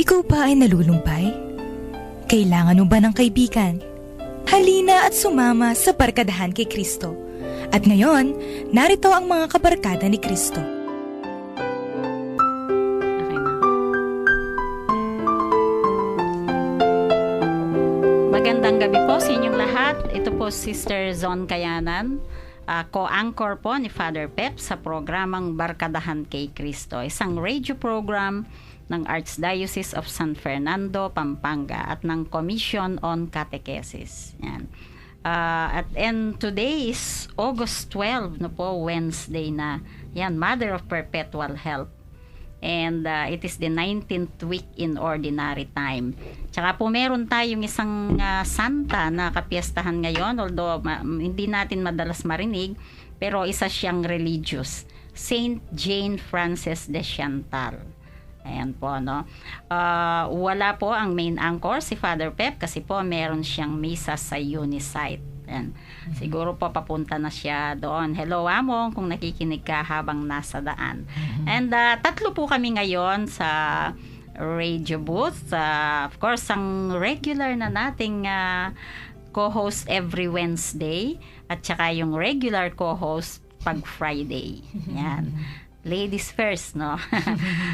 Ikaw ba ay nalulumpay? Kailangan mo ba ng kaibigan? Halina at sumama sa Barkadahan kay Kristo. At ngayon, narito ang mga kabarkada ni Kristo. Okay na. Magandang gabi po sa inyong lahat. Ito po Sister Zon Kayanan, co-anchor po ni Father Pep sa programang Barkadahan kay Kristo. Isang radio program ng Archdiocese of San Fernando, Pampanga at ng Commission on Catechesis. Yan. And today is August 12, no po, Wednesday na. Yan, Mother of Perpetual Help. And it is the 19th week in Ordinary Time. Tsaka po meron tayong isang santa na kapiestahan ngayon, although hindi natin madalas marinig, pero isa siyang religious. Saint Jane Frances de Chantal. Ayan po, no? Wala po ang main anchor, si Father Pep, kasi po meron siyang misa sa Unisite. Ayan. Siguro po papunta na siya doon. Hello, Among, kung nakikinig ka habang nasa daan. And tatlo po kami ngayon sa radio booth. Of course, ang regular na nating co-host every Wednesday at saka yung regular co-host pag Friday. Yan. Ladies first, no?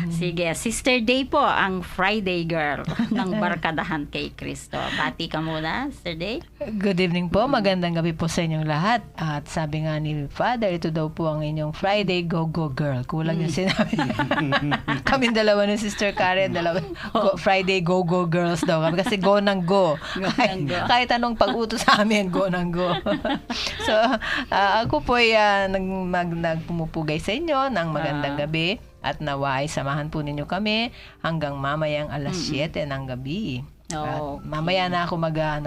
Sige, Sister Day po, ang Friday girl ng Barkadahan kay Kristo. Bati ka muna, Sister Day. Good evening po, magandang gabi po sa inyong lahat. At sabi nga ni Father, ito daw po ang inyong Friday Go-Go Girl. Kulang yung sinabi. Kaming dalawa ni Sister Karen, Friday Go-Go Girls daw kami. Kasi go nang go. Kahit anong pag-utos sa amin, go nang go. So, ako po ay nagpumupugay sa inyo ng magandang gabi at nawa ay samahan po ninyo kami hanggang mamayang alas 7 ng gabi. Oh, okay. Mamaya na ako mga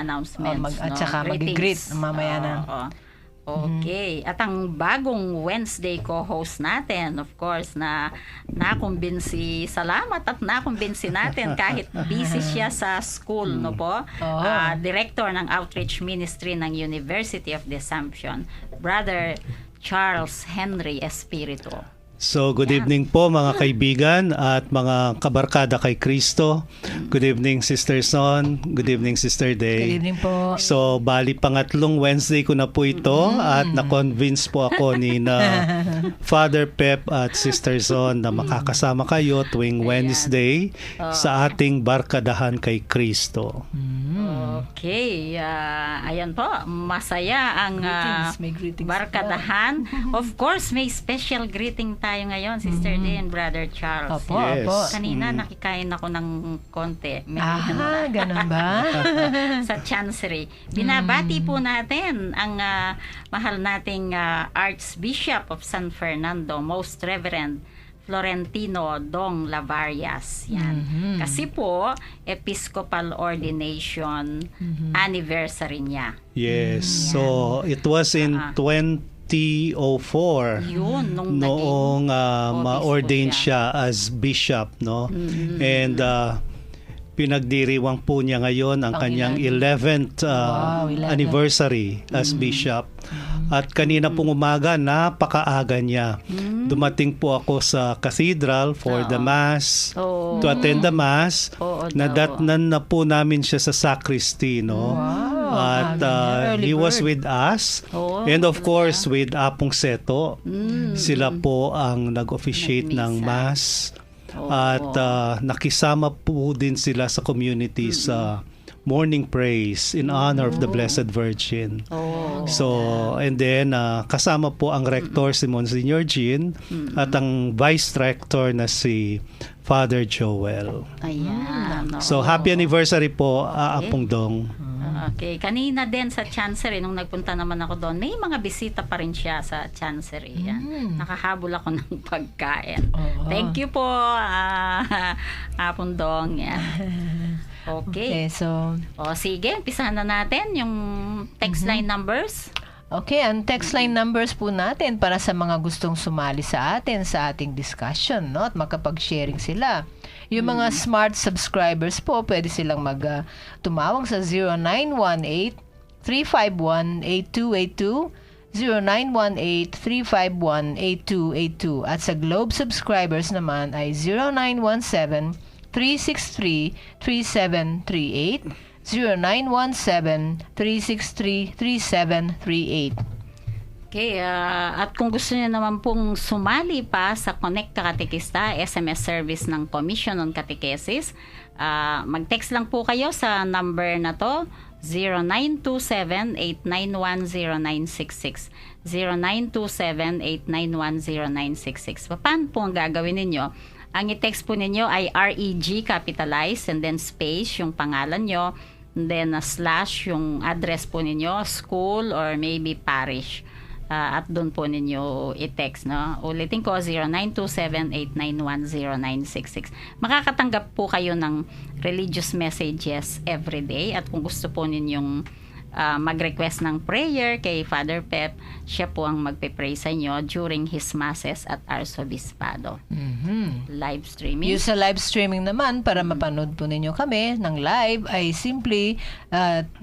announcements, at saka mag-greet mamaya na. Okay. At ang bagong Wednesday co-host natin, of course, na nakumbinsi, salamat at nakumbinsi natin kahit busy siya sa school, no po? Director ng Outreach Ministry ng University of the Assumption, Brother Charles Henry Espiritu. So, good evening po mga kaibigan at mga kabarkada kay Kristo. Good evening, Sister Son. Good evening, Sister Day. Good evening po. So, bali pangatlong Wednesday ko na po ito at na-convince po ako ni Father Pep at Sister Son na makakasama kayo tuwing Wednesday sa ating Barkadahan kay Kristo. Okay. Ayan po. Masaya ang may greetings Barkadahan. Of course, may special greeting tayo ngayon, Sister Day and Brother Charles. Opo, Yes. opo. Kanina nakikain ako ng konti. Ganun ba? Sa Chancery. Binabati po natin ang mahal nating Archbishop of San Fernando, Most Reverend Florentino Dong Lavarias. Yan. Kasi po, Episcopal Ordination anniversary niya. Yes. So, it was in 2004 Yun, noong ma-ordain obispo siya as bishop, no? And pinagdiriwang po niya ngayon ang kanyang 11th 11th anniversary as bishop. At kanina pong umaga, napakaaga niya. Dumating po ako sa cathedral for the mass, to attend the mass. Nadatnan na po namin siya sa sacristy, no? At he was with us. And of course, with Apong Seto. Sila po ang nag-officiate ng mass. At nakisama po din sila sa community sa morning praise in honor of the Blessed Virgin. So, and then kasama po ang rector si Monsignor Jean at ang vice rector na si Father Joel. Ayan. So, happy anniversary po, Apong Dong. Okay. Kanina din sa Chancery, nung nagpunta naman ako doon, may mga bisita pa rin siya sa Chancery. Yan. Nakahabol ako ng pagkain. Thank you po, Apong Dong. Yan. Okay. So, sige, umpisahan na natin yung text line numbers. okay, ang text line numbers po natin para sa mga gustong sumali sa atin sa ating discussion, no? At makapag-sharing sila. Yung mga smart subscribers po, pwede silang tumawag sa 0918-351-8282, 0918-351-8282. At sa Globe subscribers naman ay 0917-363-3738, 0917-363-3738. Okay, at kung gusto niyo naman pong sumali pa sa Connect Katekista, SMS service ng Commission on Catechesis, mag-text lang po kayo sa number na to, 0927-891-0966. 0927-891-0966. Paano po ang gagawin ninyo? Ang i-text po ninyo ay REG capitalized and then space yung pangalan nyo, and then slash yung address po ninyo, school or maybe parish. At doon po ninyo i-text, no? Ulitin ko, 0927-891-0966. Makakatanggap po kayo ng religious messages every day. At kung gusto po ninyong mag-request ng prayer kay Father Pep, siya po ang magpe-pray sa inyo during his masses at Arsobispado. Live streaming. Yung sa live streaming naman, para mapanood po ninyo kami ng live, ay simply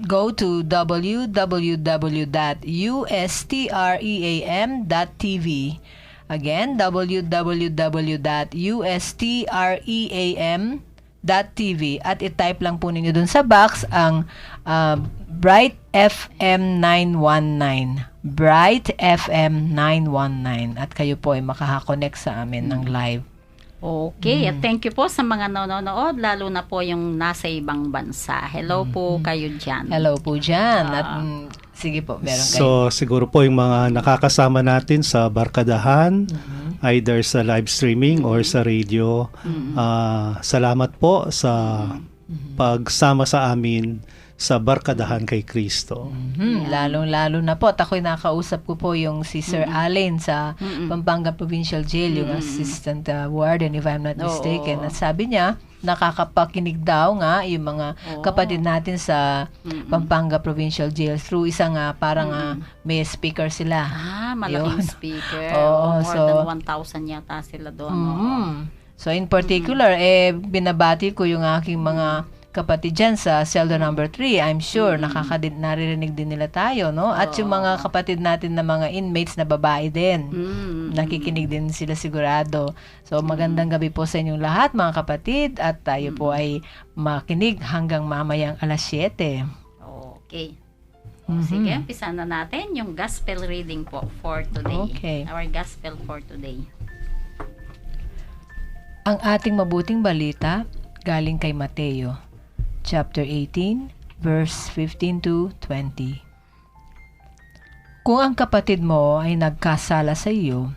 go to www.ustream.tv. Again, www.ustream.tv, at i-type lang po ninyo dun sa box ang Bright FM 919. Bright FM 919. At kayo po ay makaka-connect sa amin ng live. Okay, at thank you po sa mga nanonood, lalo na po yung nasa ibang bansa. Hello po kayo dyan. Hello po dyan. At sige po, meron kayo. So, siguro po yung mga nakakasama natin sa barkadahan, either sa live streaming or sa radio, salamat po sa pagsama sa amin sa barkadahan kay Kristo. Lalong-lalo na po. At ako'y nakausap ko po yung si Sir Allen sa Pampanga Provincial Jail, yung assistant warden, if I'm not mistaken. At sabi niya, nakakapakinig daw nga yung mga kapatid natin sa Pampanga Provincial Jail through isang parang may speaker sila. Malaking speaker. More than 1,000 yata sila doon. So in particular, binabati ko yung aking mga kapatid dyan sa Celdo number 3. I'm sure naririnig din nila tayo, no? At yung mga kapatid natin na mga inmates na babae din, nakikinig din sila sigurado. So magandang gabi po sa inyong lahat, mga kapatid, at tayo po ay makinig hanggang mamayang alas 7. Okay. Sige, umpisa na natin yung gospel reading po for today. Okay. Our gospel for today. Ang ating mabuting balita galing kay Mateo, chapter 18, verse 15 to 20. Kung ang kapatid mo ay nagkasala sa iyo,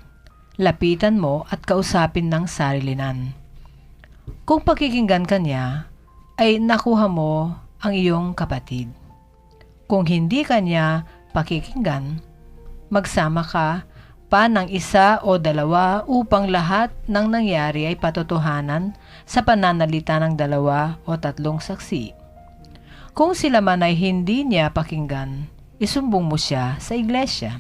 lapitan mo at kausapin ng sarilinan. Kung pakikinggan ka niya, ay nakuha mo ang iyong kapatid. Kung hindi ka niya pakikinggan, magsama ka pa ng isa o dalawa upang lahat ng nangyari ay patotohanan sa pananalita ng 2 o 3 saksi. Kung sila man ay hindi niya pakinggan, isumbong mo siya sa iglesia.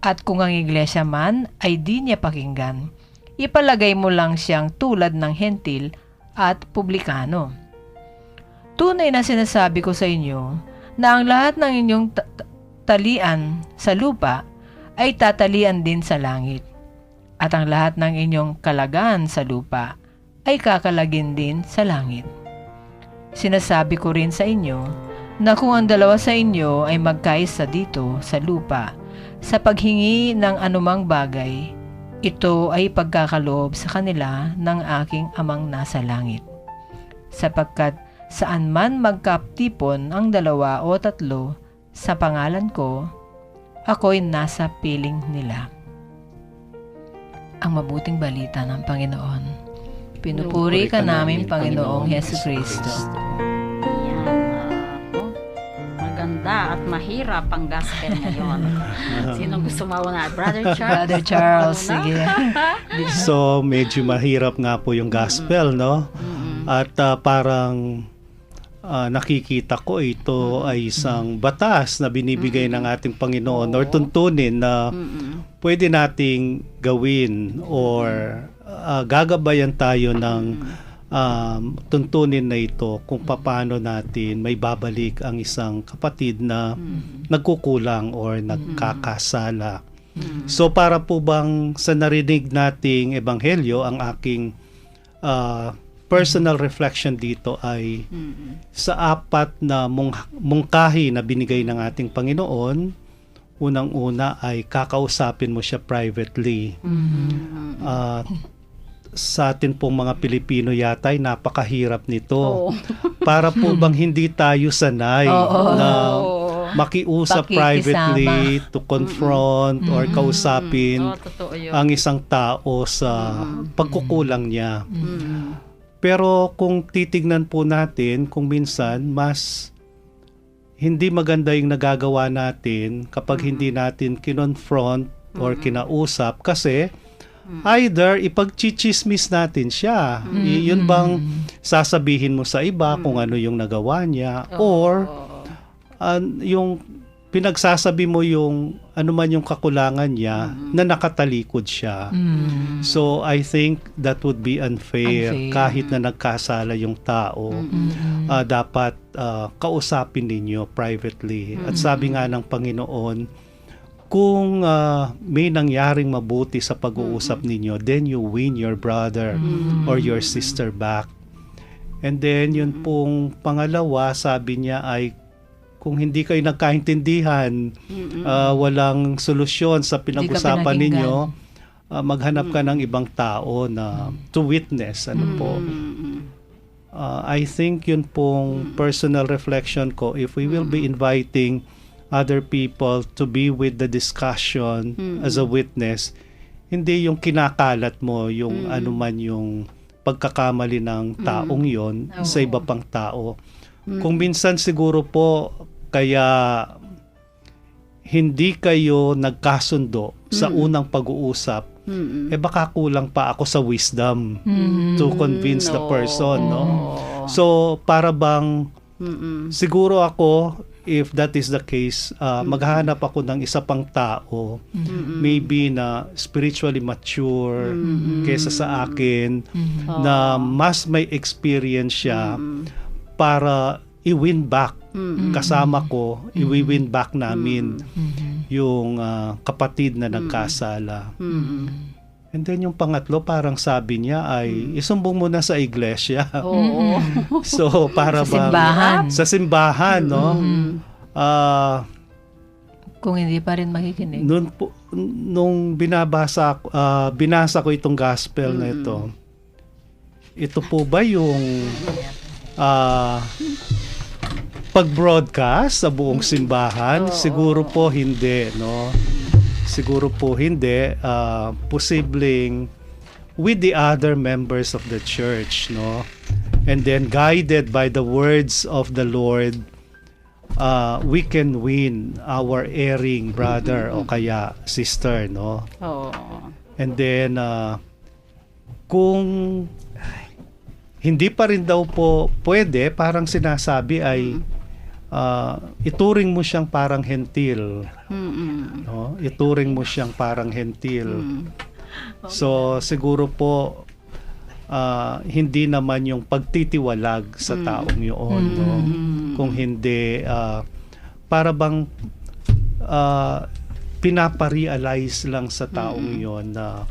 At kung ang iglesia man ay di niya pakinggan, ipalagay mo lang siyang tulad ng hentil at publikano. Tunay na sinasabi ko sa inyo na ang lahat ng inyong talian sa lupa ay tatalian din sa langit. At ang lahat ng inyong kalagan sa lupa ay kakalagin din sa langit. Sinasabi ko rin sa inyo na kung ang 2 sa inyo ay magkaisa dito sa lupa sa paghingi ng anumang bagay, ito ay pagkakaloob sa kanila ng aking amang nasa langit. Sapagkat saan man magkatipon ang 2 o 3 sa pangalan ko, ako'y nasa piling nila. Ang mabuting balita ng Panginoon. Pinupuri ka namin, Panginoong Jesucristo. Maganda at mahirap ang gospel ngayon. Sino gusto mauna? Brother Charles? Brother Charles, sige. So, medyo mahirap nga po yung gospel, no? At parang nakikita ko ito ay isang batas na binibigay ng ating Panginoon or tuntunin na pwede nating gawin or gagabayan tayo ng tuntunin na ito kung paano natin may babalik ang isang kapatid na nagkukulang or nagkakasala. So para po bang sa narinig nating ebanghelyo, ang aking personal reflection dito ay sa apat na mungkahi na binigay ng ating Panginoon. Unang-una ay kakausapin mo siya privately. Sa atin pong mga Pilipino yata ay napakahirap nito. Para po bang hindi tayo sanay na makiusap privately to confront or kausapin ang isang tao sa pagkukulang niya. Pero kung titignan po natin, kung minsan mas hindi maganda yung nagagawa natin kapag hindi natin kinonfront or kinausap, kasi either ipagchichismis natin siya. Yun bang sasabihin mo sa iba kung ano yung nagawa niya, or yung pinagsasabi mo yung ano man yung kakulangan niya na nakatalikod siya. So I think that would be unfair. Kahit na nagkasala yung tao, dapat kausapin ninyo privately. At sabi nga ng Panginoon, kung may nangyaring mabuti sa pag-uusap ninyo, then you win your brother or your sister back. And then yun pong pangalawa, sabi niya ay kung hindi kayo nagkaintindihan, walang solusyon sa pinag-usapan ninyo, maghanap ka ng ibang tao na to witness. I think yun pong personal reflection ko, if we will be inviting other people to be with the discussion as a witness, hindi yung kinakalat mo yung anuman yung pagkakamali ng taong yon sa iba pang tao. Kung minsan siguro po kaya hindi kayo nagkasundo sa unang pag-uusap, baka kulang pa ako sa wisdom to convince the person, no? So para bang siguro ako, if that is the case, maghahanap ako ng isa pang tao, maybe na spiritually mature kaysa sa akin, na mas may experience siya para i-win back kasama ko, i-win back namin yung kapatid na nagkasala. And then yung pangatlo, parang sabi niya ay isumbong mo na sa iglesia. So para sa simbahan, no? Kung hindi pa rin makikinig. Nung binasa ko itong gospel na ito po ba yung pag-broadcast sa buong simbahan? Siguro po hindi, no? Siguro po hindi. Posibleng with the other members of the church, no? And then guided by the words of the Lord, we can win our erring brother o kaya sister, no? And then kung hindi pa rin daw po pwede, parang sinasabi ay ituring mo siyang parang hentil. No? Ituring mo siyang parang hentil. So siguro po hindi naman yung pagtitiwalag sa taong yun, no? Kung hindi para bang pinaparealize lang sa taong yun na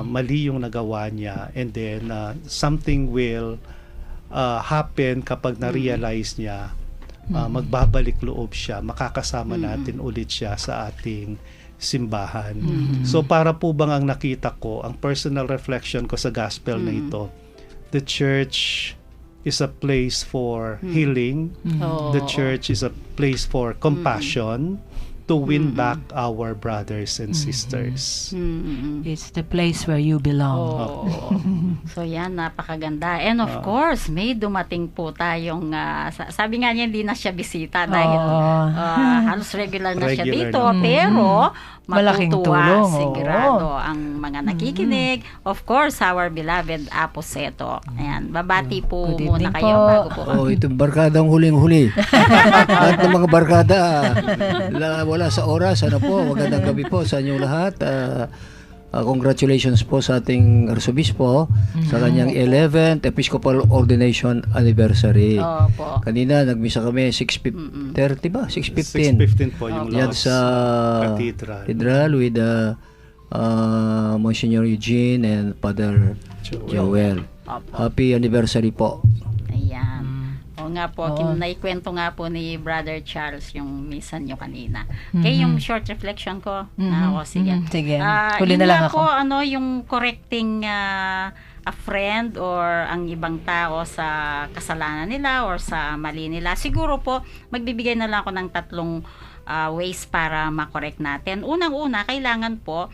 mali yung nagawa niya, and then something will happen kapag na-realize niya. Magbabalik loob siya, makakasama natin ulit siya sa ating simbahan. So para po bang ang nakita ko, ang personal reflection ko sa gospel na ito, the church is a place for healing. The church is a place for compassion, to win back our brothers and sisters. It's the place where you belong. So yan, napakaganda. And of course, may dumating po tayong, sabi nga niya, hindi na siya bisita dahil halos regular na siya dito. Pero malaking matutuwa tulong. sigurado ang mga nakikinig. Of course, our beloved Aposeto. Ayan, babati po Good muna evening kayo po. bago po. Itong barkadang huling-huli. Lahat ng mga barkada, wala sa oras. Ano po, magandang gabi po sa inyong lahat. congratulations po sa ating Arsobispo sa kanyang 11th Episcopal Ordination Anniversary. Opo. Kanina, nagmisa kami 6:30 ba? 6:15. 6:15 po yung Yan last sa cathedral. with Monsignor Eugene and Father Joel. Opo. Happy anniversary po. Ayan. O nga po, Oo. naikwento nga po ni Brother Charles yung misa nyo kanina. Okay, yung short reflection ko. Sige. Sige. Yun Huli na lang nga ako. po, yung correcting a friend or ang ibang tao sa kasalanan nila or sa mali nila. Siguro po, magbibigay na lang ako ng 3 ways para makorek natin. Unang-una, kailangan po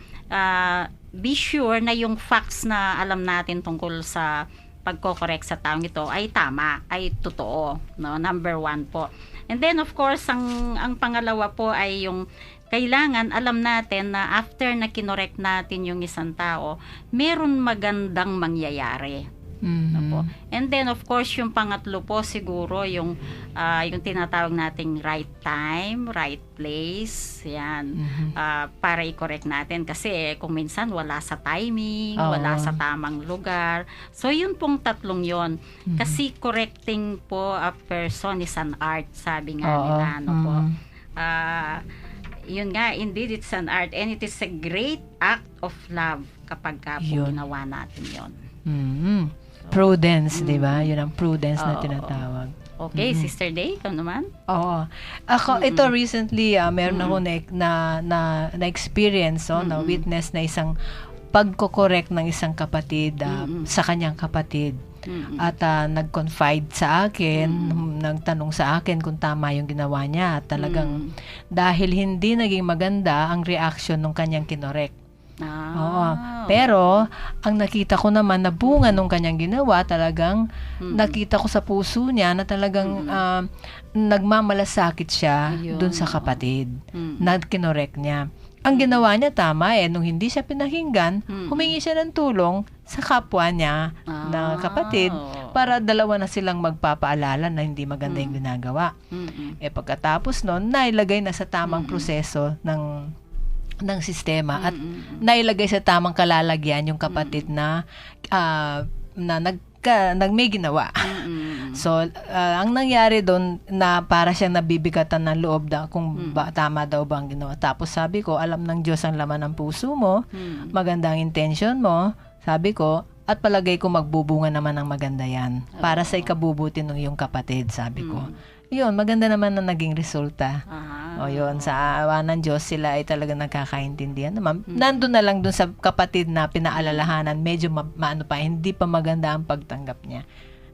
be sure na yung facts na alam natin tungkol sa pagko-correct sa taong ito ay tama, ay totoo, no? Number 1 po. And then of course, ang pangalawa po ay yung kailangan alam natin na after na kinorek natin yung isang tao, meron magandang mangyayari. Ano po. And then of course yung pangatlo po siguro yung tinatawag nating right time, right place, yan. Para i-correct natin kasi kung minsan wala sa timing, wala sa tamang lugar. So yun pong 3 yon. Kasi correcting po a person is an art, sabi nga nila, ano po. Yun nga, indeed it's an art and it is a great act of love kapag po ginawa natin yon. Prudence, di ba? Yun ang prudence na tinatawag. Okay, Sister Day, ikaw naman? Oo. Ako, ito recently, meron ako na experience, na witness na isang pagko-correct ng isang kapatid sa kanyang kapatid. At nag-confide sa akin, nagtanong sa akin kung tama yung ginawa niya. Talagang dahil hindi naging maganda ang reaction ng kanyang kinorek. Oo. Pero, ang nakita ko naman na bunga nung kanyang ginawa, talagang nakita ko sa puso niya na talagang nagmamalasakit siya dun sa kapatid na kinorek niya. Ang ginawa niya tama nung hindi siya pinakinggan, humingi siya ng tulong sa kapwa niya na kapatid para dalawa na silang magpapaalala na hindi maganda yung ginagawa. Pagkatapos nun, nailagay na sa tamang proseso ng sistema at nailagay sa tamang kalalagyan yung kapatid na may ginawa. So, ang nangyari doon na para siyang nabibigatan ng loob kung tama daw ba ang ginawa. Tapos sabi ko, alam ng Diyos ang laman ng puso mo, maganda ang intention mo, sabi ko, at palagay ko magbubunga naman ng maganda yan para sa ikabubuti ng iyong kapatid, sabi ko. Yun, maganda naman na naging resulta. O yun, sa awa ng Diyos, sila ay talaga nagkakaintindihan naman. Nandun na lang dun sa kapatid na pinaalalahanan, medyo hindi pa maganda ang pagtanggap niya.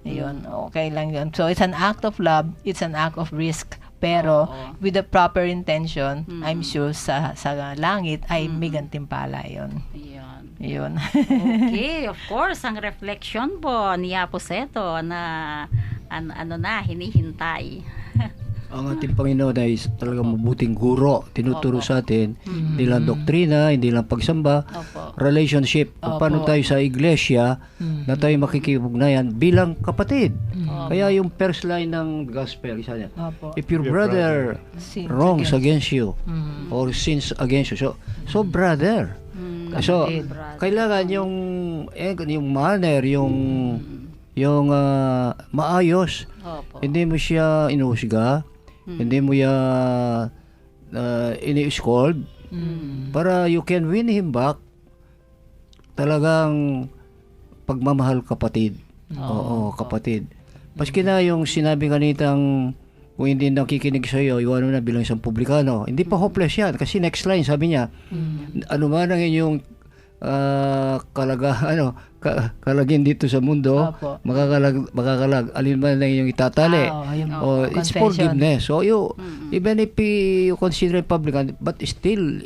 Ayun, okay lang yun. So, it's an act of love, it's an act of risk, pero with the proper intention, I'm sure sa langit ay may gantimpala yun. Yun. Okay, of course, ang reflection po ni Aposeto na hinihintay. Ang ating Panginoon ay talagang mabuting guro. Tinuturo sa atin, hindi lang doktrina, hindi lang pagsamba, relationship. Paano tayo sa iglesia na tayo makikipugnayan bilang kapatid. Kaya yung first line ng gospel, isa niya, if your brother wrongs against you or sins against you, so brother. So, kailangan yung manner, yung maayos. Hindi mo siya inuhusga, hindi mo ini-scold, para you can win him back. Talagang pagmamahal kapatid. Oo, kapatid. Maski na yung sinabi kanitang kung hindi nakikinig sa iyo, iwan mo na bilang isang publikano. Hindi pa hopeless yan. Kasi next line, sabi niya, ano man ang inyong kalagin dito sa mundo, makakalag, alin man ang inyong itatali. It's forgiveness. So, even if you consider a publican, but still,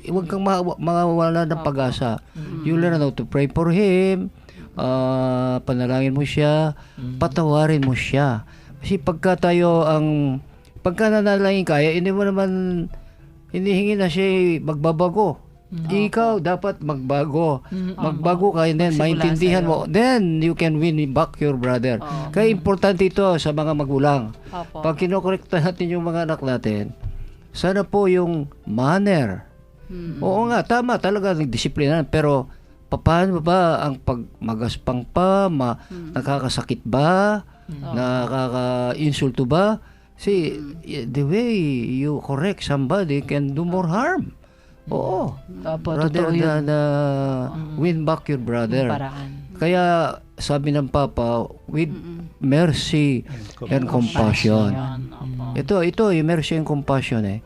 huwag kang mawawala ng pag-asa. You learn how to pray for him, panalangin mo siya, patawarin mo siya. Kasi pagka nanalangin kaya, hindi mo naman hinihingi na siya magbabago. Ikaw dapat magbago. Magbago ka, and then maintindihan mo. Then you can win back your brother. Kaya importante ito sa mga magulang. Pag kinokorekta natin yung mga anak natin, sana po yung manner, Oo nga, tama talaga ng disiplina, pero paano ba ang pagmagaspang pa, nakakasakit ba, nakaka-insulto ba? See, the way you correct somebody can do more harm. Oo. Opo, Rather totoo yun. than win back your brother. Paraan. Kaya sabi ng Papa, with mercy and compassion. Ito, yung mercy and compassion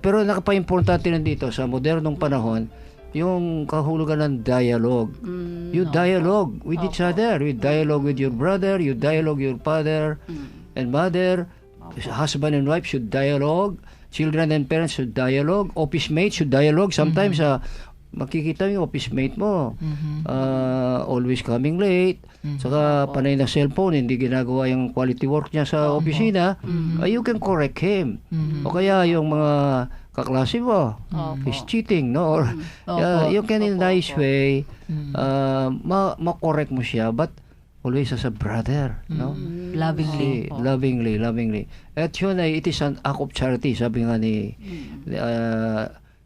pero nakapa-importante na dito sa modernong panahon, yung kahulugan ng dialogue. You dialogue with each other. You dialogue with your brother. You dialogue your father and mother. Husband and wife should dialogue. Children and parents should dialogue. Office mates should dialogue. Sometimes, makikita yung office mate mo. Always coming late. Saka panay na cellphone, hindi ginagawa yung quality work niya sa opisina. You can correct him. O kaya yung mga kaklase mo, is cheating, no? Or you can in a nice way ma-correct mo siya, but always as a brother, no? Lovingly. Lovingly. At yun it is an act of charity, sabi nga ni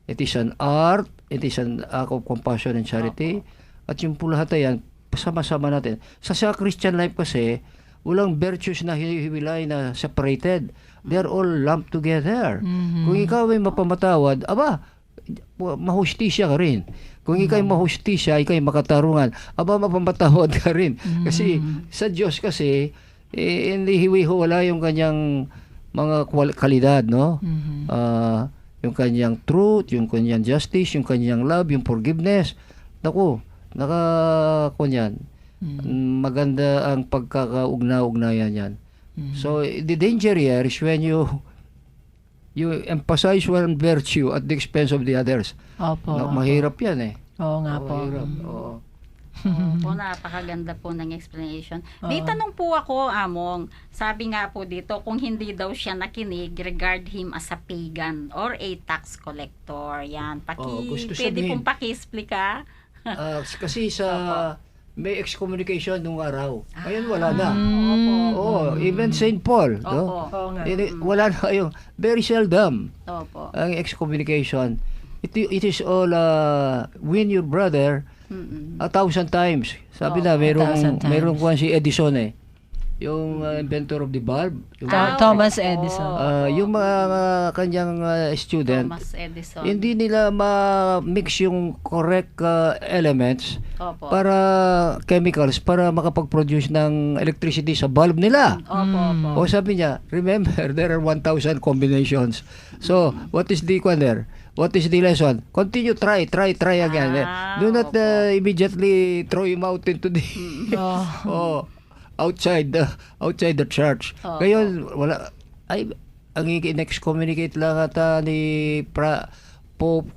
it is an art, it is an act of compassion and charity. At yung po lahat yan, sama-sama natin. Sa Christian life kasi, walang virtues na hiwilay na separated. They're all lumped together. Kung ikaw ay mapamatawad, mahustisya ka rin. Kung ikaw ay mahustisya, ikaw ay makatarungan, mapamatawad ka rin. Kasi sa Diyos kasi, hindi hiwi-wala yung kanyang mga kalidad, no? Yung kanyang truth, yung kanyang justice, yung kanyang love, yung forgiveness. Naku, maganda ang pagkakaugna-ugnayan yan. So the danger here is when you emphasize one virtue at the expense of the others. Opo. Mahirap yan Oo nga po. Mahirap. Oo. Po, napakaganda po ng explanation. May tanong po ako, Among. Sabi nga po dito, kung hindi daw siya nakinig, regard him as a pagan or a tax collector. Yan. gusto Pwede sabihin. pong paki-explica? Kasi may excommunication nung araw. Ngayon wala na. Even St. Paul, no? Wala na yung very seldom ang excommunication. It is all win your brother 1,000 times. Sabi na merong kuwan si Edison yung inventor of the bulb. Thomas Edison. Yung mga kanyang student, Thomas Edison. hindi nila ma-mix yung correct elements para chemicals para makapag-produce ng electricity sa bulb nila. O sabi niya, remember, there are 1,000 combinations. So, what is the What is the lesson? Continue, try again. Do not immediately throw him out into the outside the church. Ngayon wala ang in-excommunicate lang ata ni Pope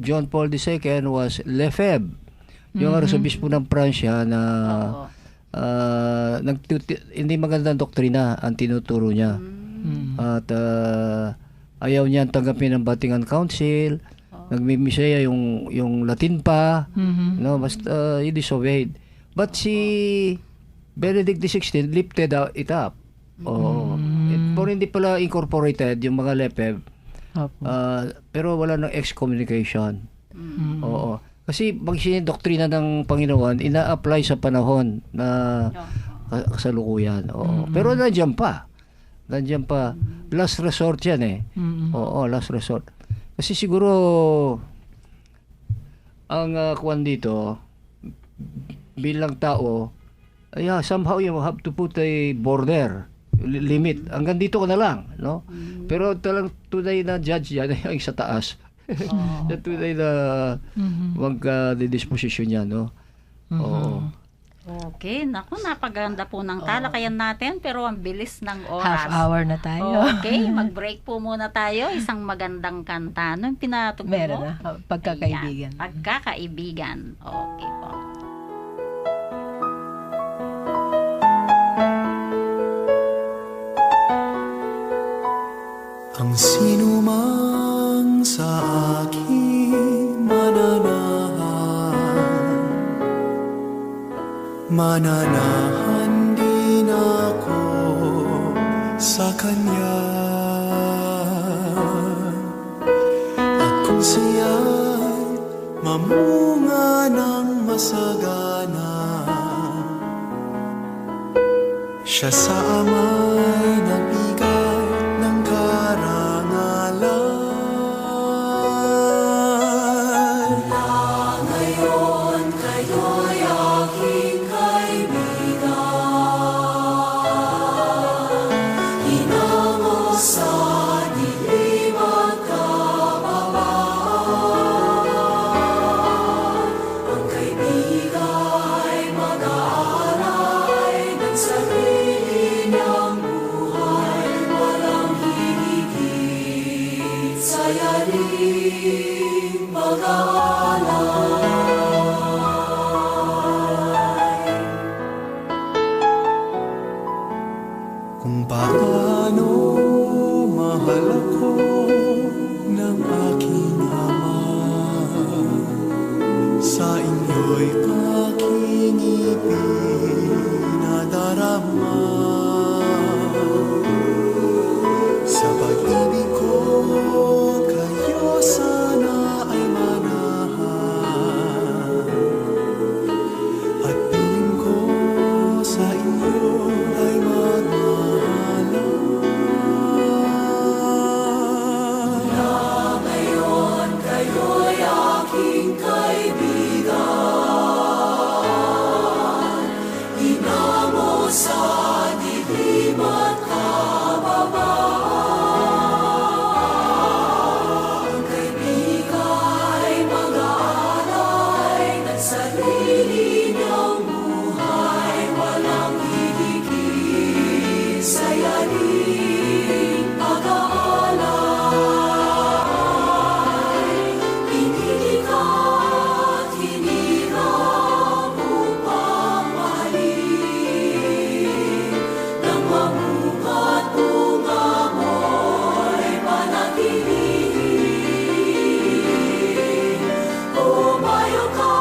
John Paul II was Lefebvre, yung arsobispo ng Pransya na hindi magandang doktrina ang tinuturo niya. At ayaw niya tanggapin ng Vatican Council. Nagmimisaya yung Latin pa. No, basta he disobeyed. But si Benedict XVI lifted it up. Pero hindi pala incorporated yung mga Lefebvre. Pero wala nang excommunication. Kasi pag sinidoktrina ng Panginoon, ina-apply sa panahon na kasalukuyan. Pero nandiyan pa. Last resort yan last resort. Kasi siguro ang kuwan dito bilang tao, somehow you have to put a border, limit. Hanggang dito ka na lang, no? Pero talang tunay na judge yan ay sa taas. Tunay na magdidisposisyon niya, no? Okay, naku, napaganda po ng talakayan natin, pero ang bilis ng oras. Half hour na tayo. Okay, mag-break po muna tayo. Isang magandang kanta. Anong pinatugtog mo? Meron na. Pagkakaibigan. Ayan, pagkakaibigan. Okay po. Ang sinumang sa akin mananahan din ako sa Kanya. At siya'y mamunga ng masagana. Siya sa ama'y nagbigay ng karangalan. Ngayon kayo'y aking kaibigan, hinango sa dilim at kababaan. Ang kaibiga'y mag-aalay ng sarili niyang buhay, walang hihigit sa yaring pag-aalay. Kung paano mahal ako ng aking ama, sa inyo'y aking ipinadarama. Sa pag-ibig ko kayo sana ay manahan, at piling ko sa inyo ay magmahalan. Ngayon kayo'y aking kaibigan, hinango sa dilim at kababaan. Ang kaibiga'y mag-aalay ng sarili niyang buhay, walang hihigit sa yaring pag-aalay. Pinilig at hinirang upang mahalin, nang mamunga't bunga mo'y manatili. Umayo ka,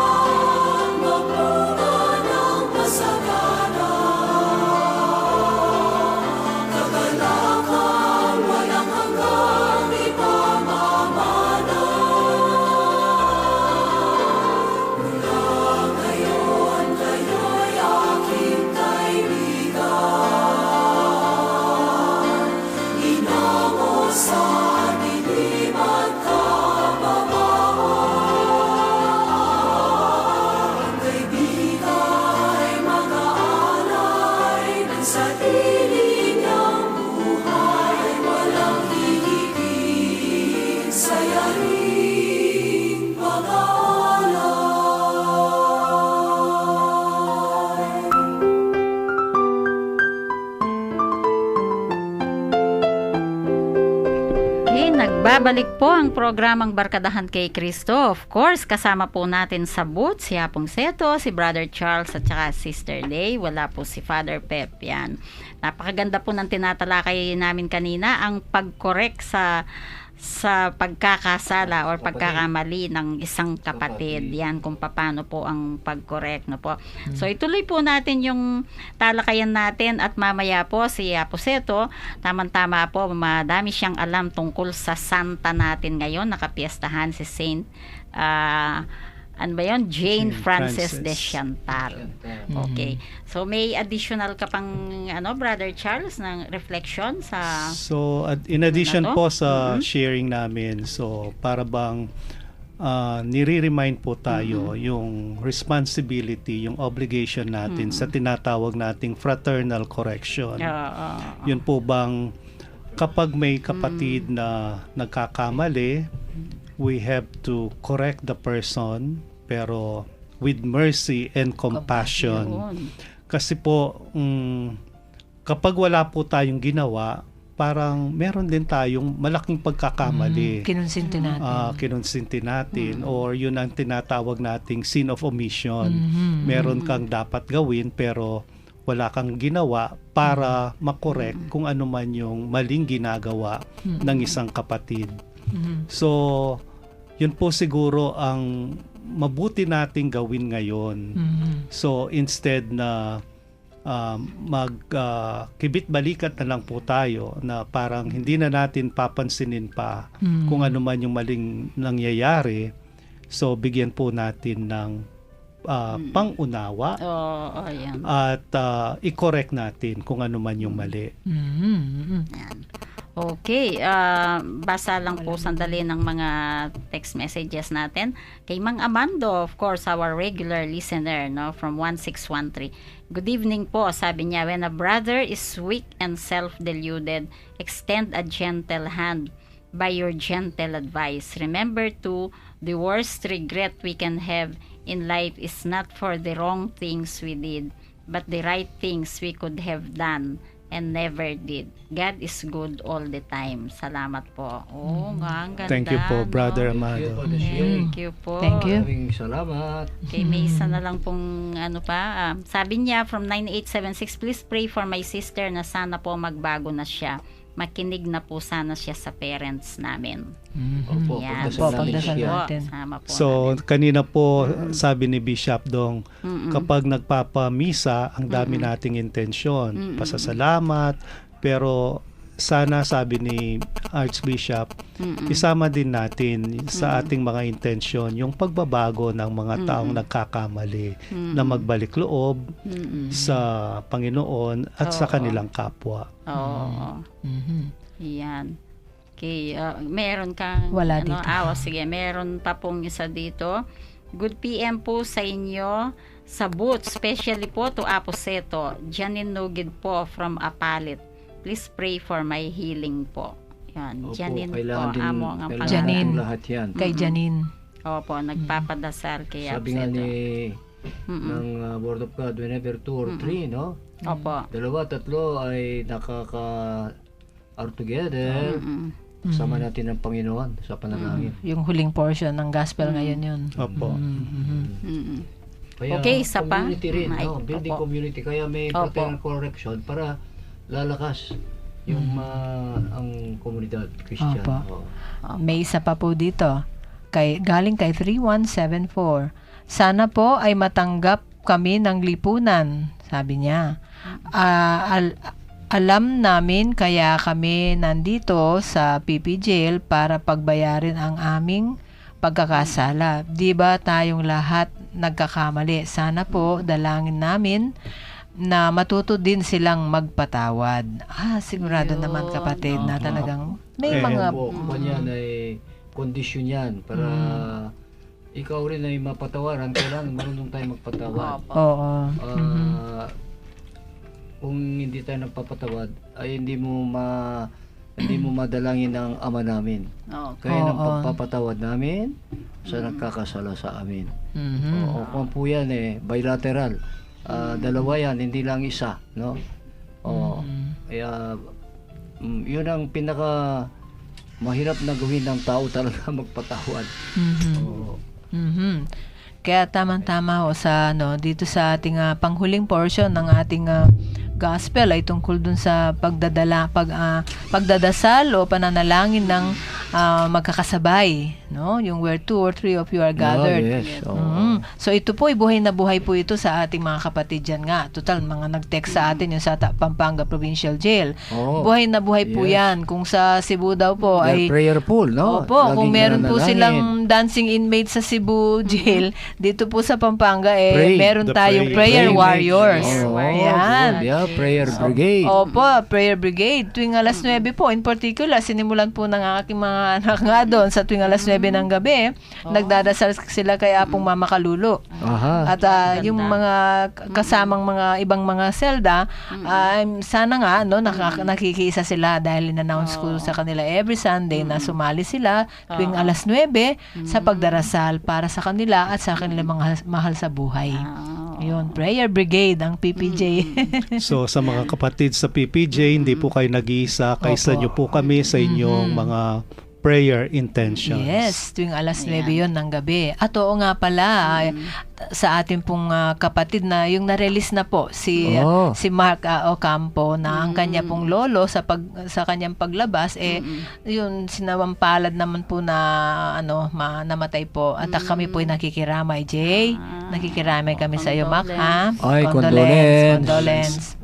mamunga ng masagana, kagalakan walang hanggang ipamamana. Mula ngayon kayo'y aking kaibigan, hinango sa dilim at kababaan. Ang kaibiga'y mag-aalay ng sarili niyang buhay, walang hihigit sa yaring pag-aalay. Okay, nagbabalik po ang programang Barkadahan kay Kristo. Of course, kasama po natin sa booth si Apong Seto, si Brother Charles at saka Sister Lay. Wala po si Father Pep. Yan. Napakaganda po ng tinatalakay namin kanina, ang pag-correct sa pagkakasala or pagkakamali ng isang kapatid. Yan, kung paano po ang pag-correct, no po. So ituloy po natin yung talakayan natin at mamaya po si Aposeto, tamang-tama po, madami siyang alam tungkol sa santa natin ngayon. Nakapiestahan si Saint ano ba yun? Jane Saint Frances de Frances. Chantal. Okay. So may additional ka pang Brother Charles ng reflection sa So, in addition Ano to? po sa sharing namin, so para bang nire-remind po tayo yung responsibility, yung obligation natin sa tinatawag nating fraternal correction. Yun po bang kapag may kapatid na nagkakamali, we have to correct the person pero with mercy and compassion. Yun. Kasi po kapag wala po tayong ginawa, parang meron din tayong malaking pagkakamali. Kinonsinti natin. Kinonsinti natin or yun ang tinatawag nating sin of omission. Meron kang dapat gawin pero wala kang ginawa para makorek kung ano man yung maling ginagawa ng isang kapatid. So, yun po siguro ang mabuti nating gawin ngayon. So, instead na kibit-balikat na lang po tayo na parang hindi na natin papansinin pa kung ano man yung maling nangyayari. So bigyan po natin ng pangunawa Yan. at i-correct natin kung ano man yung mali. Okay, basa lang po sandali ng mga text messages natin. Kay Mang Amando, of course, our regular listener, no, from 1613. Good evening po, sabi niya, when a brother is weak and self-deluded, extend a gentle hand by your gentle advice. Remember too, the worst regret we can have in life is not for the wrong things we did, but the right things we could have done and never did. God is good all the time. Salamat po. Nga, ang ganda. Thank you po, Brother no? Amado. Thank you po. Thank you. Maraming salamat. Okay, may isa na lang pong sabi niya from 9876, please pray for my sister na sana po magbago na siya. Makinig na po sana siya sa parents namin. Opo, Yan. pagdasal natin Pagdasal siya. natin. Sama po So, namin. kanina po sabi ni Bishop Dong, kapag nagpapamisa, ang dami nating intensyon, pasasalamat, pero sana sabi ni Archbishop, isama din natin sa ating mga intensyon yung pagbabago ng mga taong nagkakamali na magbalik loob sa Panginoon at sa kanilang kapwa. Oo. Mhm. Yan. Okay, meron kang Wala dito. sige, meron pa pong isa dito. Good PM po sa inyo sa booth, especially po to Aposeto. Janine Nugid po from Apalit. Please pray for my healing po. Yan, Opo, Janine po, kailangan din, amo ang kailangan pangalan. Janine. natin lahat yan. Kay Janine. Opo, nagpapadasal kay Sabi nga Aposeto. ng Word of God, whenever 2 or 3, no? Opo. 2, 3 ay are together. Sama natin ang Panginoon sa panalangin. Yung huling portion ng gospel ngayon yun. Opo. Mm-mm. Kaya Okay, isa pa? community rin, Ay, no? Building opo. community. Kaya may Opo. fraternal correction para lalakas yung ang komunidad Christian. Opo. Oo. May isa pa po dito. Galing kay 3174. Sana po ay matanggap kami ng lipunan, sabi niya. Alam namin kaya kami nandito sa PP Jail para pagbayarin ang aming pagkakasala. Di ba tayong lahat nagkakamali? Sana po dalangin namin na matuto din silang magpatawad. Sigurado Yun. naman kapatid na talagang may Eh, mga Opo, yan ay kondisyon yan para ikaw rin ay mapatawaran. Kailangan marunong tayo magpatawad. oo. Kung hindi tayo nagpapatawad ay hindi mo madalangin ang Ama namin. Okay. Kaya ng Oo. pagpapatawad namin sa nagkakasala sa amin. Mhm. Oo, kung po yan bilateral. Dalawa yan, hindi lang isa, no? Oo. Kaya yun ang pinaka mahirap na gawin ng tao talaga magpatawad. Mhm. Oo. Mhm. Kaya tamang-tama ho sa dito sa ating panghuling portion ng ating gospel ay tungkol dun sa pagdadasal o pananalangin ng magkakasabay, no? Yung where 2 or 3 of you are gathered. Yes. Oo. So ito po, buhay na buhay po ito sa ating mga kapatid dyan nga. Total, mga nag-text sa atin yung sa Pampanga Provincial Jail. Oo. Buhay na buhay po Yes. yan. Kung sa Cebu daw po They're ay prayerful, no? Opo, kung Laging meron po nananalangin. silang dancing inmates sa Cebu Jail, dito po sa Pampanga, Pray. meron The tayong pray- prayer pray warriors. Oo, Ayan. good. Yeah, prayer brigade. Opo, prayer brigade. Tuwing alas 9 po, in particular, sinimulan po ng aking mga anak nga doon sa tuwing alas 9 ng gabi, nagdadasal sila kay Apong Mama Kalulo. Aha. At yung mga kasamang mga ibang mga selda, sana nga nakikiisa sila dahil in-announce ko sa kanila every Sunday na sumali sila tuwing alas 9 sa pagdarasal para sa kanila at sa kanilang mga mahal sa buhay. Yun, prayer brigade ang PPJ. So sa mga kapatid sa PPJ, hindi po kayo nag-iisa. Kaisa Opo. nyo po kami sa inyong mga prayer intentions. Yes, tuwing alas 9 Ayan. yon ng gabi. At oo nga pala, ay, sa ating pong kapatid na yung na-release na po si si Mark Ocampo na ang kanya pong lolo sa kanyang paglabas yun sinawampalad naman po na namatay po at kami po ay nakikiramay, Jay. Nakikiramay kami sa iyo, Mac, ha? Ay, condolence.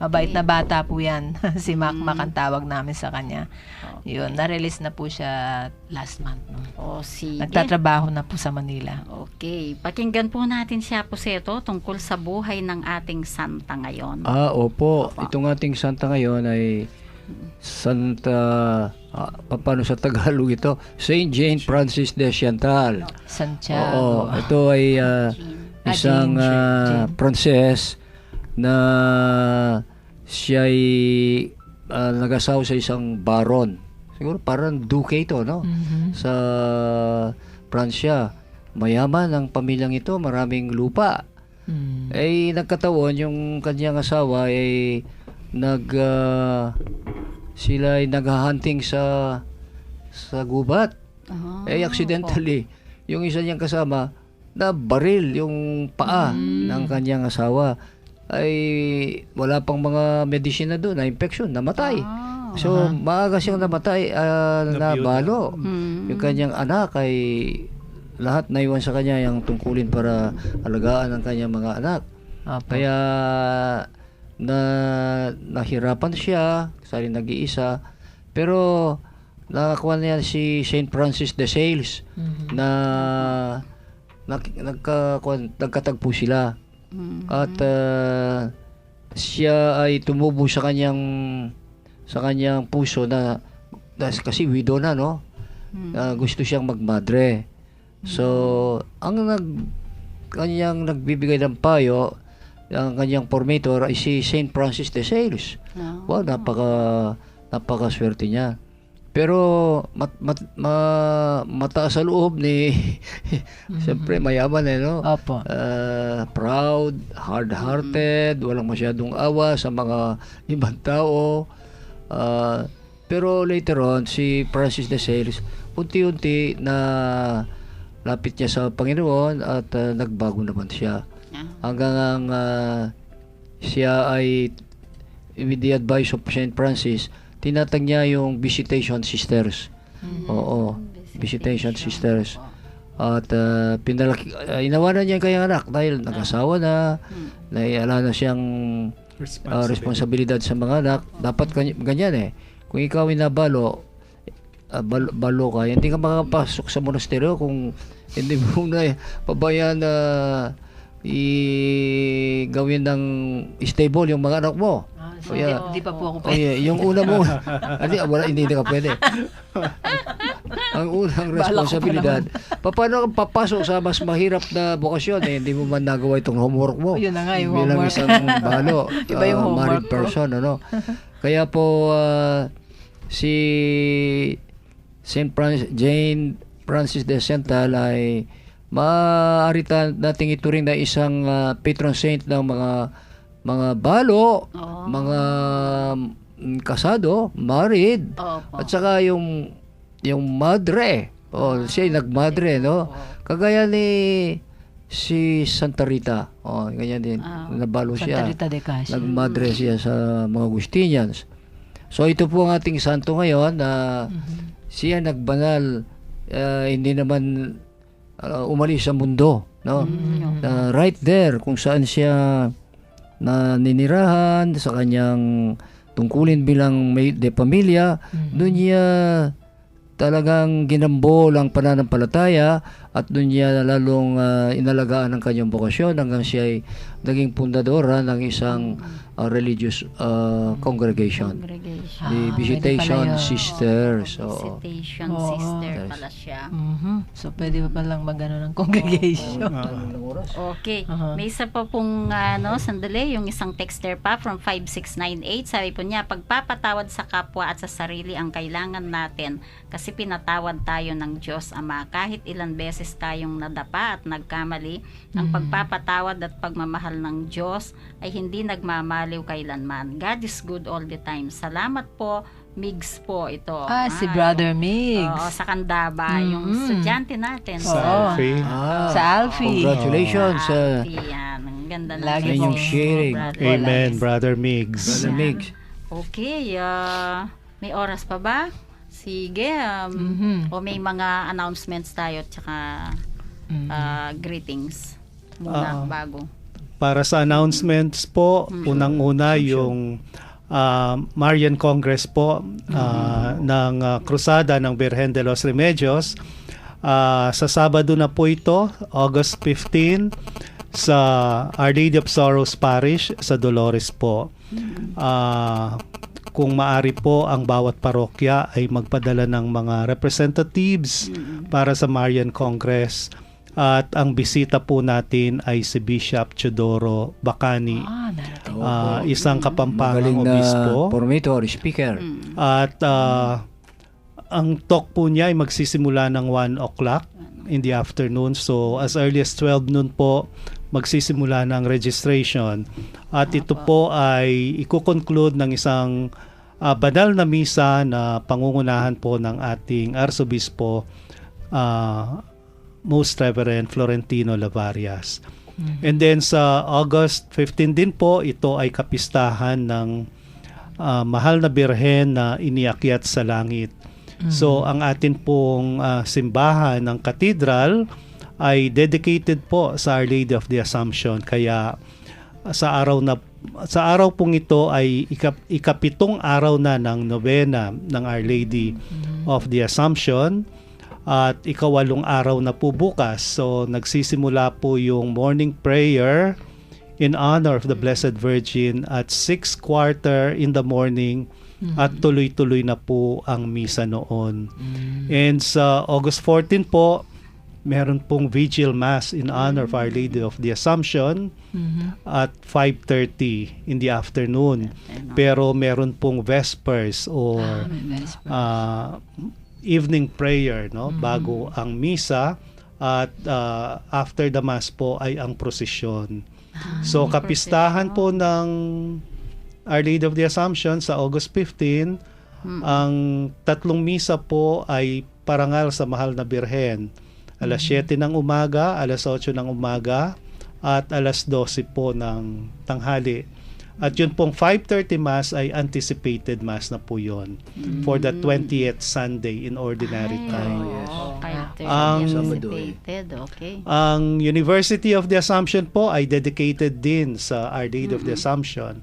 Mabait na bata po yan. Si Mac ang tawag namin sa kanya. Yun, na-release na po siya last month. No? Sige. Nagtatrabaho na po sa Manila. Okay. Pakinggan po natin siya po seto tungkol sa buhay ng ating santa ngayon. Opo. Itong ating santa ngayon ay Santa, paano sa Tagalog ito? Saint Jane Francis de Chantal. Santiago. Oo, ito ay isang Jane. princess na siya ay nag-asawa sa isang baron. Siguro parang duke ito, no? Sa Pransya. Mayaman ang pamilyang ito, maraming lupa. Nagkataon yung kanyang asawa ay sila ay naghahunting sa gubat. Accidentally, yung isa niyang kasama na baril yung paa ng kanyang asawa. Ay wala pang mga medisina doon, na infection, namatay. So maaga siyang namatay, nabalo. Yung kanyang anak ay lahat naiwan sa kanya yung tungkulin para alagaan ang kanyang mga anak. Kaya nahirapan siya, kasi nag-iisa. Pero nakakuha niya si Saint Francis de Sales na nagkatagpo sila. At siya ay tumubo sa kanyang puso na kasi widow na, no? Gusto siyang magmadre. So, ang kanyang nagbibigay ng payo, ang kanyang formator ay si Saint Francis de Sales. Wow, napakaswerte niya. Pero mataas sa loob ni siyempre mayaman, no? Opo. Proud, hard-hearted, walang masyadong awa sa mga ibang tao. Pero later on, si Francis de Sales unti-unti na lapit niya sa Panginoon at nagbago naman siya. Hanggang siya ay with the advice of Saint Francis, tinatag niya yung Visitation Sisters. Oo, Visitation Sisters. At inawanan niya yung kanyang anak dahil nag-asawa na, naiala na siyang responsibilidad sa mga anak. Dapat ganyan Kung ikaw ay nabalo, balo ka, hindi ka makapasok sa monasteryo kung hindi mo na pabayaan na gawin ng stable yung mga anak mo. Hindi pa po ako pwede. Yung una mo, hindi ka pwede. Ang unang responsibilidad, paano ka papasok sa mas mahirap na bokasyon, hindi mo man nagawa itong homework mo. Yun na nga, yung bilang homework. isang balo, Iba yung homework married person, Kaya po, si Saint Jane Francis de Chantal ay maaari nating ituring na isang patron saint ng mga balo, mga kasado, married, at saka yung madre. Siya ay nagmadre, no? Kagaya ni si Santa Rita. Ganyan din. Nabalo siya. Santa Rita de Casia. Nagmadre siya sa mga Agustinians. So ito po ang ating santo ngayon na siya nagbanal, hindi naman umalis sa mundo, no? Right there kung saan siya naninirahan sa kanyang tungkulin bilang may de pamilya, doon niya talagang ginambol ang pananampalataya at doon niya lalong inalagaan ang kanyang bokasyon hanggang siya ay naging pundadora ng isang religious congregation. The Visitation Sisters. Visitation Sister pala siya. So, pwede pa palang mag-ano ng congregation. Okay. May isa pa pong sandali, yung isang texter pa from 5698. Sabi po niya, pagpapatawad sa kapwa at sa sarili ang kailangan natin kasi pinatawad tayo ng Diyos Ama. Kahit ilan beses tayong nadapa at nagkamali, ang pagpapatawad at pagmamahal ng Diyos ay hindi nagmamaliw kailanman. God is good all the time. Salamat po, Migs po ito. Si Brother Migs. Oo, sa Candaba, yung estudyante natin. Sa Alfie. Sa Alfie. Congratulations. Alfie, yan. Ang ganda ng Lagi sa inyong pong- sharing. Amen, Brother Migs. Brother Migs. Okay, may oras pa ba? Sige, o may mga announcements tayo at saka greetings muna bago. Para sa announcements po, unang-una yung Marian Congress po ng Krusada ng Virgen de los Remedios. Sa Sabado na po ito, August 15, sa Our Lady of Sorrows Parish sa Dolores po. Kung maari po ang bawat parokya ay magpadala ng mga representatives para sa Marian Congress. At ang bisita po natin ay si Bishop Teodoro Bacani, isang Kapampangang Magaling na obispo. formator, speaker. At ang talk po niya ay magsisimula ng 1 o'clock in the afternoon. So as early as 12 noon po magsisimula ng registration. At ito po ay iko-conclude ng isang banal na misa na pangungunahan po ng ating Arsobispo, Most Reverend Florentino Lavarias. And then sa August 15 din po, ito ay kapistahan ng mahal na birhen na iniakyat sa langit. So ang atin pong simbahan ng katedral ay dedicated po sa Our Lady of the Assumption. Kaya sa araw pong ito ay ikapitong araw na ng nobena ng Our Lady of the Assumption at ikawalong araw na po bukas. So nagsisimula po yung morning prayer in honor of the Blessed Virgin at 6:15 in the morning at tuloy-tuloy na po ang misa noon. And sa August 14 po, meron pong Vigil Mass in honor of Our Lady of the Assumption at 5:30 in the afternoon. Pero meron pong Vespers or evening prayer, no, bago ang misa, at after the Mass po ay ang prosesyon. So kapistahan po ng Our Lady of the Assumption sa August 15, ang tatlong misa po ay parangal sa mahal na birhen. Alas 7 ng umaga, alas 8 ng umaga, at alas 12 po ng tanghali. At yun pong 5:30 Mass ay anticipated Mass na po yun for the 20th Sunday in Ordinary Time. Ang University of the Assumption po ay dedicated din sa Our Lady of the Assumption.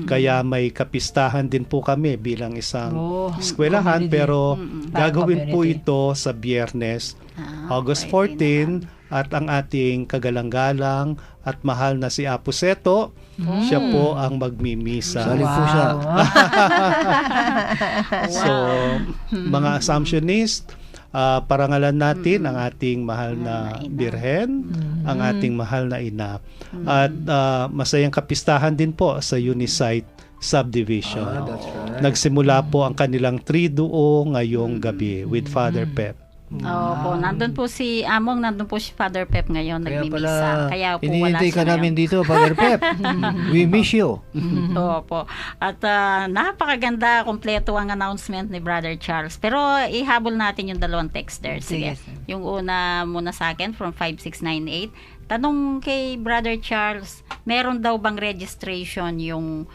Kaya may kapistahan din po kami bilang isang eskwelahan, pero gagawin po ito sa Biyernes, August 14, at ang ating kagalang-galang at mahal na si Apo Seto, siya po ang magmimisa. Sali po siya. So, mga Assumptionist, parangalan natin ang ating mahal na birhen, ang ating mahal na ina. At masayang kapistahan din po sa Unisite Subdivision. That's right. Nagsimula po ang kanilang triduo ngayong gabi with Father Pep. Opo, nandun po si Among, nandun po si Father Pep ngayon, Kaya nagmimisa. pala, Kaya po wala hinihintay siya ka namin ngayon. dito, Father Pep. We miss you. Opo. At napakaganda, kompleto ang announcement ni Brother Charles. Pero ihabol natin yung dalawang texter. Sige. Sige. Yung una muna sa akin from 5698. Tanong kay Brother Charles, meron daw bang registration yung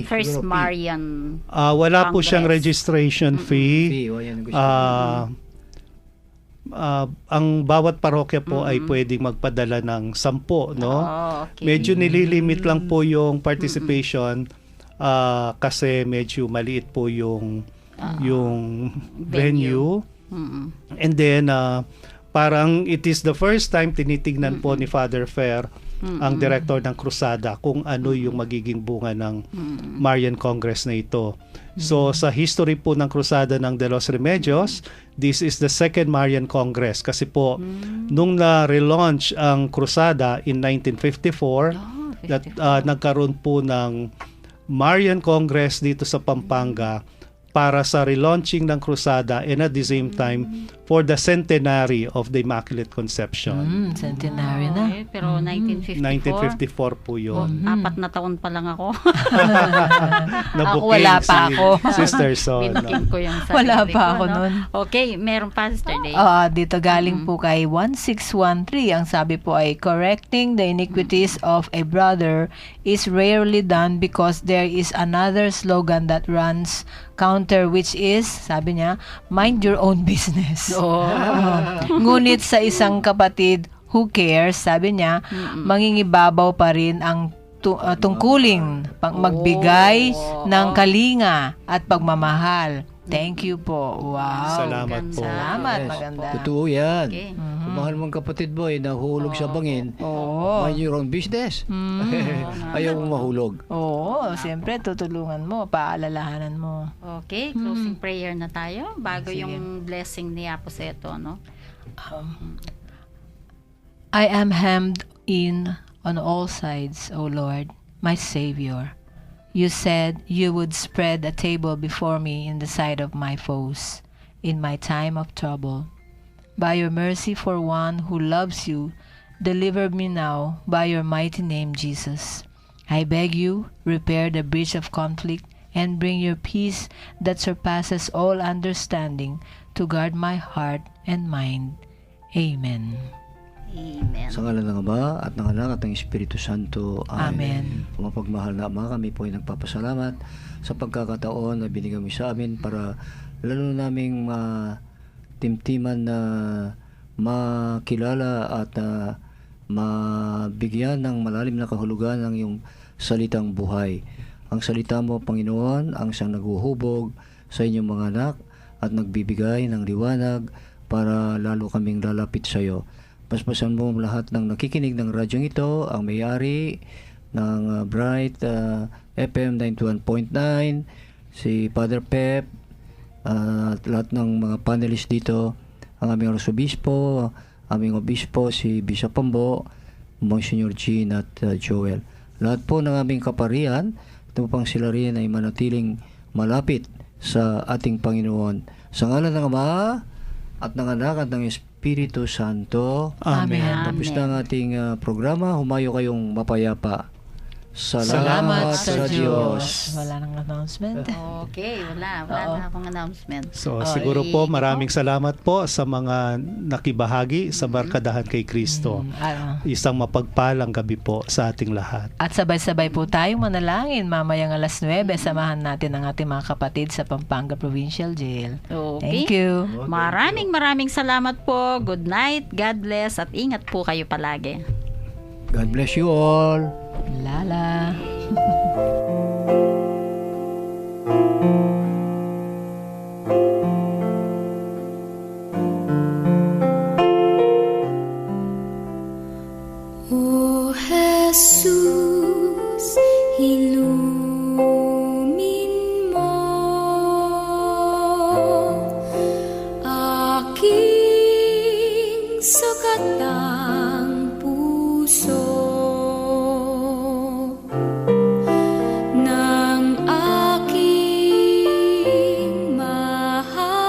First Siguro P. Marian? Wala po Congress. siyang registration fee. O, yan, gusto Ang bawat parokya po ay pwedeng magpadala ng 10, no? Okay. Medyo nililimit lang po yung participation kasi medyo maliit po yung venue. And then parang it is the first time tinitignan po ni Father Fer, ang director ng Krusada, kung ano yung magiging bunga ng Marian Congress na ito. So sa history po ng Krusada ng De Los Remedios, this is the second Marian Congress kasi po nung na-relaunch ang Krusada in 1954, nagkaroon po ng Marian Congress dito sa Pampanga para sa relaunching ng Krusada, and at the same time for the centenary of the Immaculate Conception. Centenary na. Okay, pero 1954. 1954 po yun. 4 na taon pa lang ako. Nabuking wala pa ako. Sister Son. Binukin ko yung sarili Wala pa ko, ako nun. Okay, meron pa, Sister Day. Dito galing po kay 1613. Ang sabi po ay, correcting the iniquities of a brother is rarely done because there is another slogan that runs counter, which is, sabi niya, mind your own business. Ngunit sa isang kapatid, who cares, sabi niya, mangingibabaw pa rin ang tungkuling magbigay ng kalinga at pagmamahal. Thank you po. Wow. Salamat po. Salamat. Yes. Maganda. Totoo yan. Okay. Kung mahal mong kapatid mo ay nahulog sa bangin, Oo. mind your own business. Ayaw mong mahulog. Oo, siyempre tutulungan mo, paalalahanan mo. Okay, closing prayer na tayo bago yung blessing ni Aposeto, no? I am hemmed in on all sides, O Lord, my Savior. You said you would spread a table before me in the sight of my foes, in my time of trouble. By your mercy for one who loves you, deliver me now by your mighty name, Jesus. I beg you, repair the breach of conflict and bring your peace that surpasses all understanding to guard my heart and mind. Amen. Amen. Sa ngalan ng Ama at ng Anak at ng Espiritu Santo. Amen. Mapagmahal na Ama, kami po ay nagpapasalamat sa pagkakataon na binigay mo sa amin para lalo naming timtiman na makilala at mabigyan ng malalim na kahulugan ng iyong salitang buhay. Ang salita mo, Panginoon, ang siyang naghuhubog sa inyong mga anak at nagbibigay ng liwanag para lalo kaming lalapit sa iyo. Paspasan mo lahat ng nakikinig ng radyong ito, ang may-ari ng Bright FM 91.9, si Father Pep, at lahat ng mga panelists dito, ang aming Arsobispo, aming Obispo, si Bishop Pambo, Monsignor Jean at Joel. Lahat po ng aming kaparian, ito pang sila rin ay manatiling malapit sa ating Panginoon. Sa ngalan ng Ama at ng Anak at ng Espiritu Santo. Amen. Tapos na ang ating programa. Humayo kayong mapayapa. Salamat sa Diyos. Diyos. Wala nang announcement. Okay, wala na akong announcement. So siguro po maraming salamat po sa mga nakibahagi sa Barkadahan kay Kristo. Isang mapagpalang gabi po sa ating lahat. At sabay-sabay po tayong manalangin mamayang 9:00. Samahan natin ang ating mga kapatid sa Pampanga Provincial Jail. Okay. Thank you. Maraming salamat po. Good night, God bless, at ingat po kayo palagi. God bless you all. Lala.